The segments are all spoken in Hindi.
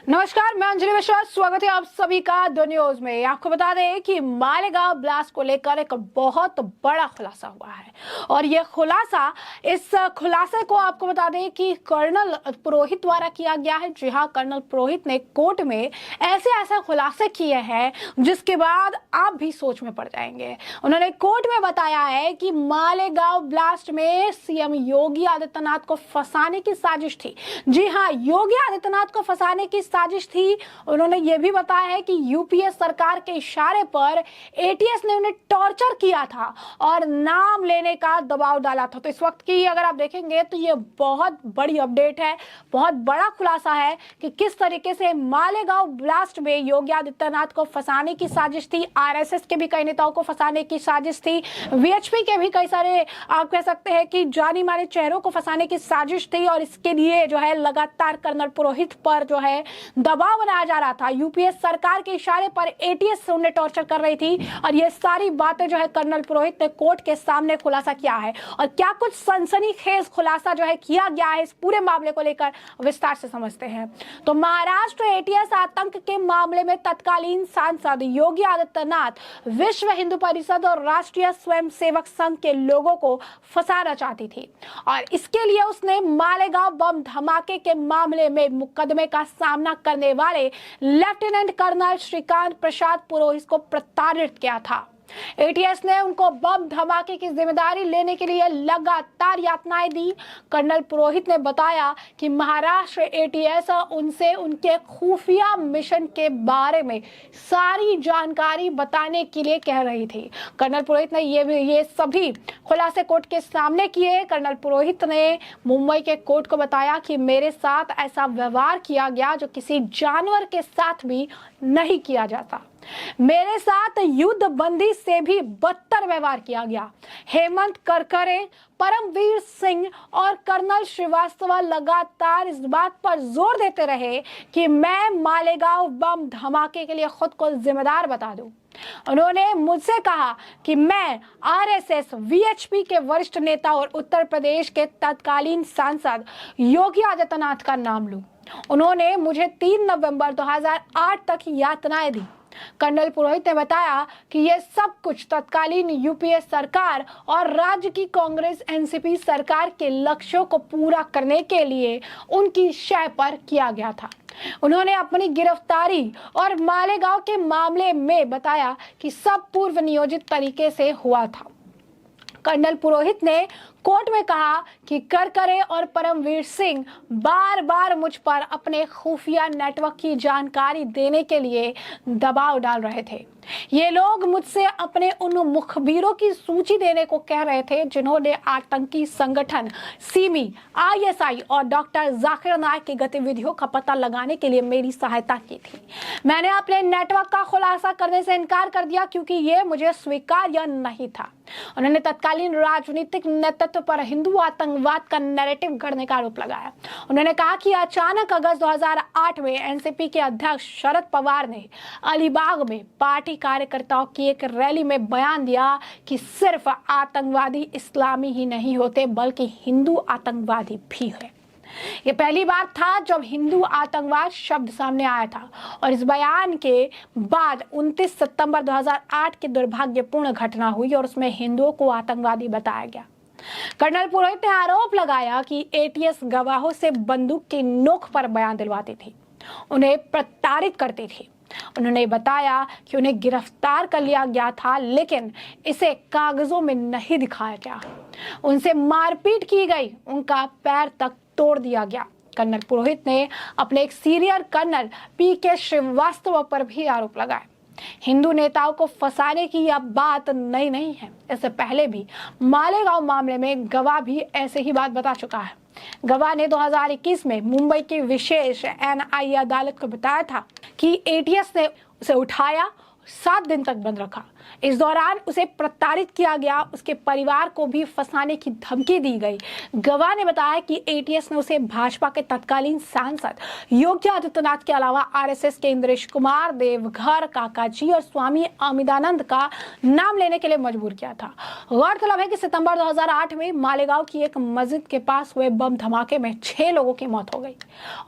नमस्कार, मैं अंजलि मिश्रा। स्वागत है आप सभी का द न्यूज में। आपको बता दें कि मालेगांव ब्लास्ट को लेकर एक बहुत बड़ा खुलासा हुआ है और यह खुलासा इस खुलासे को आपको बता दें कि कर्नल पुरोहित द्वारा किया गया है। जी हाँ, कर्नल पुरोहित ने कोर्ट में ऐसे खुलासे किए हैं जिसके बाद आप भी सोच में पड़ जाएंगे। उन्होंने कोर्ट में बताया है कि मालेगांव ब्लास्ट में सीएम योगी आदित्यनाथ को फंसाने की साजिश थी। जी हाँ, योगी आदित्यनाथ को फंसाने की साजिश थी। उन्होंने यह भी बताया है कि यूपीए सरकार के इशारे पर एटीएस ने उन्हें टॉर्चर किया था और नाम लेने का दबाव डाला था। तो इस वक्त की अगर आप देखेंगे तो ये बहुत बड़ी अपडेट है, बहुत बड़ा खुलासा है कि किस तरीके से मालेगांव ब्लास्ट में योगी आदित्यनाथ को फंसाने की साजिश थी, आरएसएस के भी कई नेताओं को फंसाने की साजिश थी, वीएचपी के भी कई सारे आप कह सकते हैं कि जानी माने चेहरों को फंसाने की साजिश थी। और इसके लिए जो है लगातार कर्नल पुरोहित पर जो है दबाव बनाया जा रहा था। यूपीए सरकार के इशारे पर एटीएस से उन्हें टॉर्चर कर रही थी और ये सारी बातें जो है कर्नल पुरोहित ने कोर्ट के सामने खुलासा किया है। और क्या कुछ सनसनीखेज खुलासा जो है किया गया है इस पूरे मामले को लेकर, विस्तार से समझते हैं। तो महाराष्ट्र एटीएस आतंक के मामले में तत्कालीन सांसद योगी आदित्यनाथ विश्व हिंदू परिषद और राष्ट्रीय स्वयंसेवक संघ के लोगों को फंसाना चाहती थी और इसके लिए उसने मालेगांव बम धमाके के मामले में मुकदमे का सामना करने वाले लेफ्टिनेंट कर्नल श्रीकांत प्रसाद पुरोहित को प्रताड़ित किया था। एटीएस ने उनको बम धमाके की जिम्मेदारी लेने के लिए लगातार यातनाएं दी। कर्नल पुरोहित ने बताया कि महाराष्ट्र एटीएस उनसे उनके खुफिया मिशन के बारे में सारी जानकारी बताने के लिए कह रही थी। कर्नल पुरोहित ने ये सभी खुलासे कोर्ट के सामने किए। कर्नल पुरोहित ने मुंबई के कोर्ट को बताया कि मेरे साथ ऐसा व्यवहार किया गया जो किसी जानवर के साथ भी नहीं किया जाता। मेरे साथ युद्ध बंदी से भी बदतर व्यवहार किया गया। हेमंत करकरे, परमवीर सिंह और कर्नल श्रीवास्तव लगातार इस बात पर जोर देते रहे कि मैं मालेगांव बम धमाके के लिए खुद को जिम्मेदार बता दूं। उन्होंने मुझसे कहा कि मैं आरएसएस, वीएचपी के वरिष्ठ नेता और उत्तर प्रदेश के तत्कालीन सांसद योगी आदित्यनाथ का नाम लूं। उन्होंने मुझे 3 नवंबर 2008 तक यातनाएं दी। कर्नल पुरोहित ने बताया कि यह सब कुछ तत्कालीन यूपीए सरकार और राज्य की कांग्रेस एनसीपी सरकार के लक्ष्यों को पूरा करने के लिए उनकी शय पर किया गया था। उन्होंने अपनी गिरफ्तारी और मालेगांव के मामले में बताया कि सब पूर्व नियोजित तरीके से हुआ था। कर्नल पुरोहित ने कोर्ट में कहा कि करकरे और परमवीर सिंह बार बार मुझ पर अपने खुफिया नेटवर्क की जानकारी देने के लिए दबाव डाल रहे थे। ये लोग मुझसे अपने उन मुखबिरों की सूची देने को कह रहे थे जिन्होंने आतंकी संगठन सिमी, आईएसआई और डॉक्टर जाकिर नायक की गतिविधियों का पता लगाने के लिए मेरी सहायता की थी। मैंने अपने नेटवर्क का खुलासा करने से इनकार कर दिया क्योंकि ये मुझे स्वीकार्य नहीं था। उन्होंने तत्कालीन राजनीतिक नेतृत्व पर हिंदू आतंकवाद का नैरेटिव गढ़ने का आरोप लगाया। उन्होंने कहा कि अचानक अगस्त 2008 में एनसीपी के अध्यक्ष शरद पवार ने अलीबाग में पार्टी कार्यकर्ताओं की एक रैली में बयान दिया कि सिर्फ आतंकवादी इस्लामी ही नहीं होते बल्कि हिंदू आतंकवादी भी है। ये पहली बार था जब हिंदू आतंकवाद शब्द सामने आया था और इस बयान के बाद 29 सितंबर 2008 की दुर्भाग्यपूर्ण घटना हुई और उसमें हिंदुओं को आतंकवादी बताया गया। कर्नल पुरोहित ने आरोप लगाया कि एटीएस गवाहों से बंदूक की नोक पर बयान दिलवाती थी, उन्हें प्रताड़ित करती थी। उन्होंने बताया कि उन्हें गिरफ्तार कर लिया गया था लेकिन इसे कागजों में नहीं दिखाया गया। उनसे मारपीट की गई, उनका पैर तक तोड़ दिया गया। कर्नल पुरोहित ने अपने एक सीनियर कर्नल पीके श्रीवास्तव पर भी आरोप लगाए। हिंदू नेताओं को फंसाने की यह बात नई नहीं है। इससे पहले भी मालेगांव मामले में गवाह भी ऐसे ही बात बता चुका है। गवाह ने 2021 में मुंबई की विशेष एनआईए अदालत को बताया था कि एटीएस ने उसे उठाया, 7 दिन तक बंद रखा, इस दौरान उसे प्रताड़ित किया गया, उसके परिवार को भी फंसाने की धमकी दी गई। गवाह ने बताया कि एटीएस ने उसे भाजपा के तत्कालीन सांसद योगी आदित्यनाथ के अलावा आरएसएस के इंद्रेश कुमार, देवघर काकाजी और स्वामी अमितानंद का नाम लेने के लिए मजबूर किया था। गौरतलब है कि सितंबर 2008 में मालेगांव की एक मस्जिद के पास हुए बम धमाके में 6 लोगों की मौत हो गई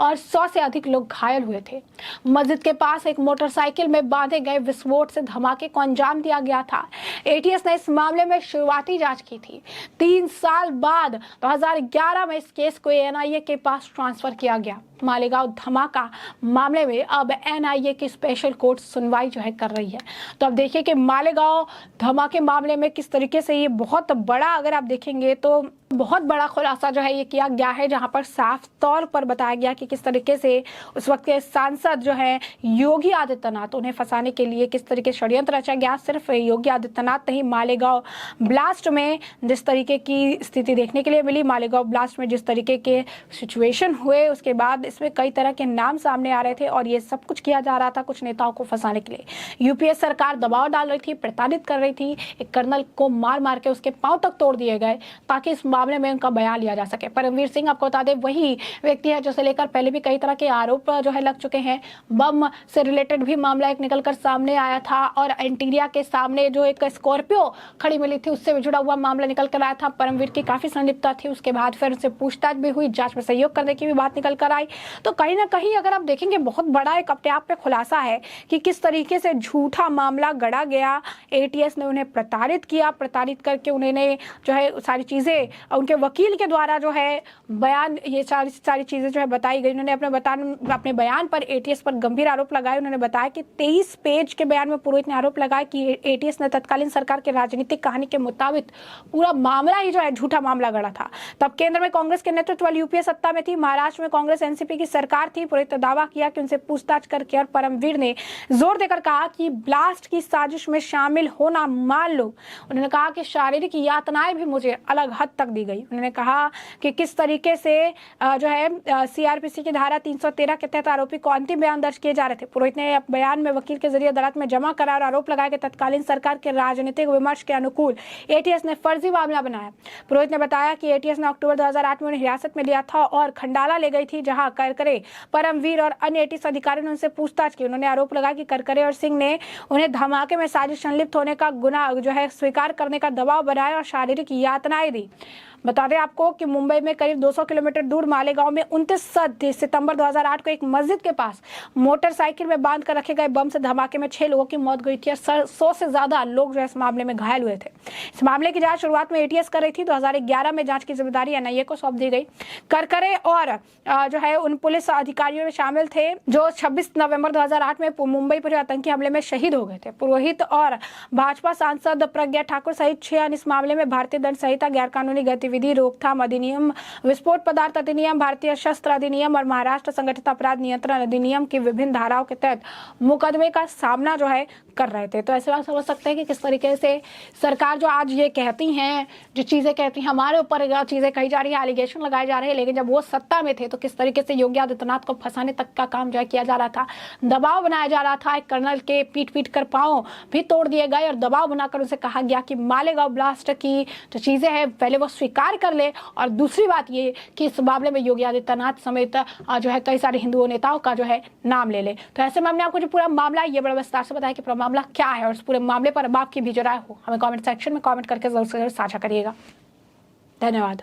और 100 से अधिक लोग घायल हुए थे। मस्जिद के पास एक मोटरसाइकिल में बांधे गए विस्फोट से धमाके को अंजाम दिया गया था। एटीएस ने इस मामले में शुरुआती जांच की थी। 3 साल बाद 2011 में इस केस को एनआईए के पास ट्रांसफर किया गया। मालेगांव धमाका मामले में अब एनआईए की स्पेशल कोर्ट सुनवाई जो है कर रही है। तो अब देखिए कि मालेगांव धमाके मामले में किस तरीके से ये बहुत बड़ा, अगर आप देखेंगे तो बहुत बड़ा खुलासा जो है ये किया गया है, जहां पर साफ तौर पर बताया गया कि किस तरीके से उस वक्त के सांसद जो है योगी आदित्यनाथ, उन्हें फंसाने के लिए किस तरीके से षड्यंत्र रचा गया। सिर्फ योगी आदित्यनाथ नहीं, मालेगांव ब्लास्ट में जिस तरीके की स्थिति देखने के लिए मिली, मालेगांव ब्लास्ट में जिस तरीके के सिचुएशन हुए, उसके बाद इसमें कई तरह के नाम सामने आ रहे थे और ये सब कुछ किया जा रहा था कुछ नेताओं को फंसाने के लिए। यूपीए सरकार दबाव डाल रही थी, प्रताड़ित कर रही थी। एक कर्नल को मार मार के उसके पांव तक तोड़ दिए गए ताकि इस मामले में उनका बयान लिया जा सके। परमवीर सिंह, आपको बता दें, वही व्यक्ति है जिसे लेकर पहले भी कई तरह के आरोप जो है लग चुके हैं। बम से रिलेटेड भी मामला एक निकलकर सामने आया था और एंटीरिया के सामने जो एक स्कॉर्पियो खड़ी मिली थी उससे जुड़ा हुआ मामला निकल कर आया था। परमवीर की काफी संलिप्तता थी। उसके बाद फिर उनसे पूछताछ भी हुई, जांच में सहयोग करने की भी बात निकल कर आई। तो कहीं ना कहीं अगर आप देखेंगे बहुत बड़ा एक अपने आप पे खुलासा है कि किस तरीके से झूठा मामला गढ़ा गया। एटीएस ने उन्हें प्रताड़ित किया, प्रताड़ित करके उन्हें जो है सारी चीजें उनके वकील के द्वारा जो है बयान, ये सारी चीजें जो है बताई गई। उन्होंने अपने बयान पर एटीएस पर गंभीर आरोप लगाए। उन्होंने बताया कि 23 पेज के बयान में पुरोहित ने आरोप लगाया कि एटीएस ने तत्कालीन सरकार के राजनीतिक कहानी के मुताबिक पूरा मामला ही जो है झूठा मामला गढ़ा था। तब केंद्र में कांग्रेस के नेतृत्व वाली यूपीए सत्ता में थी, महाराष्ट्र में कांग्रेस एनसीपी की सरकार थी। पुरोहित ने दावा किया कि उनसे पूछताछ करके और परमवीर ने जोर देकर कहा कि ब्लास्ट की साजिश में शामिल होना मान लो। उन्होंने कहा कि शारीरिक यातनाएं भी मुझे अलग हद तक दी गई। उन्होंने कहा कि किस तरीके से जो है सीआरपीसी की धारा 313 के तहत आरोपी को अंतिम बयान दर्ज किए जा रहे थे। पुरोहित ने बयान में वकील के जरिए अदालत में जमा करा और आरोप लगाया कि तत्कालीन सरकार के राजनीतिक विमर्श के अनुकूल एटीएस ने फर्जी मामला बनाया। पुरोहित ने बताया कि एटीएस ने अक्टूबर 2008 में उन्हें हिरासत में लिया था और खंडाला ले गई थी, जहां करकरे, परमवीर और अन्य एटीएस अधिकारियों ने उनसे पूछताछ की। उन्होंने आरोप लगाया कि करकरे और सिंह ने उन्हें धमाके में साजिश संलिप्त होने का गुनाह जो है स्वीकार करने का दबाव बनाया और शारीरिक यातनाएं दी। बता दें आपको कि मुंबई में करीब 200 किलोमीटर दूर मालेगांव में 29 सितंबर 2008 को एक मस्जिद के पास मोटरसाइकिल में बांध कर रखे गए बम से धमाके में 6 लोगों की मौत हुई थी और 100 से ज्यादा लोग जो है इस मामले में घायल हुए थे। इस मामले की जांच शुरुआत में एटीएस कर रही थी। 2011 में जांच की जिम्मेदारी एनआईए को सौंप दी गई। करकरे और जो है उन पुलिस अधिकारियों में शामिल थे जो 26 नवंबर 2008 में मुंबई पर आतंकी हमले में शहीद हो गए थे। पुरोहित और भाजपा सांसद प्रज्ञा ठाकुर सहित 6 अन्य इस मामले में भारतीय दंड संहिता, गैरकानूनी गतिविधि रोकथाम अधिनियम, विस्फोट पदार्थ अधिनियम, भारतीय शस्त्र अधिनियम और महाराष्ट्र संगठित अपराध नियंत्रण अधिनियम की विभिन्न धाराओं के तहत मुकदमे का सामना जो है कर रहे थे। तो ऐसे आप समझ सकते हैं कि किस तरीके से सरकार जो आज ये कहती हैं, जो चीजें कहती हैं, हमारे ऊपर चीजें कही जा रही है, एलिगेशन लगाए जा रहे हैं, लेकिन जब वो सत्ता में थे तो किस तरीके से योगी आदित्यनाथ को फंसाने तक का काम जो है किया जा रहा था, दबाव बनाया जा रहा था। एक कर्नल के पीट कर पांव भी तोड़ दिए गए और दबाव बनाकर उनसे कहा गया कि मालेगांव ब्लास्ट की जो चीजें हैं पहले वो स्वीकार कर ले, और दूसरी बात ये कि इस मामले में योगी आदित्यनाथ समेत जो है कई सारे हिंदू नेताओं का जो है नाम ले ले। तो ऐसे में हमने आपको जो पूरा मामला है ये बड़ा विस्तार से बताया कि पूरा मामला क्या है और इस पूरे मामले पर अब आपकी भी जो राय हो हमें कमेंट सेक्शन में कमेंट करके जरूर से जरूर साझा करिएगा। धन्यवाद।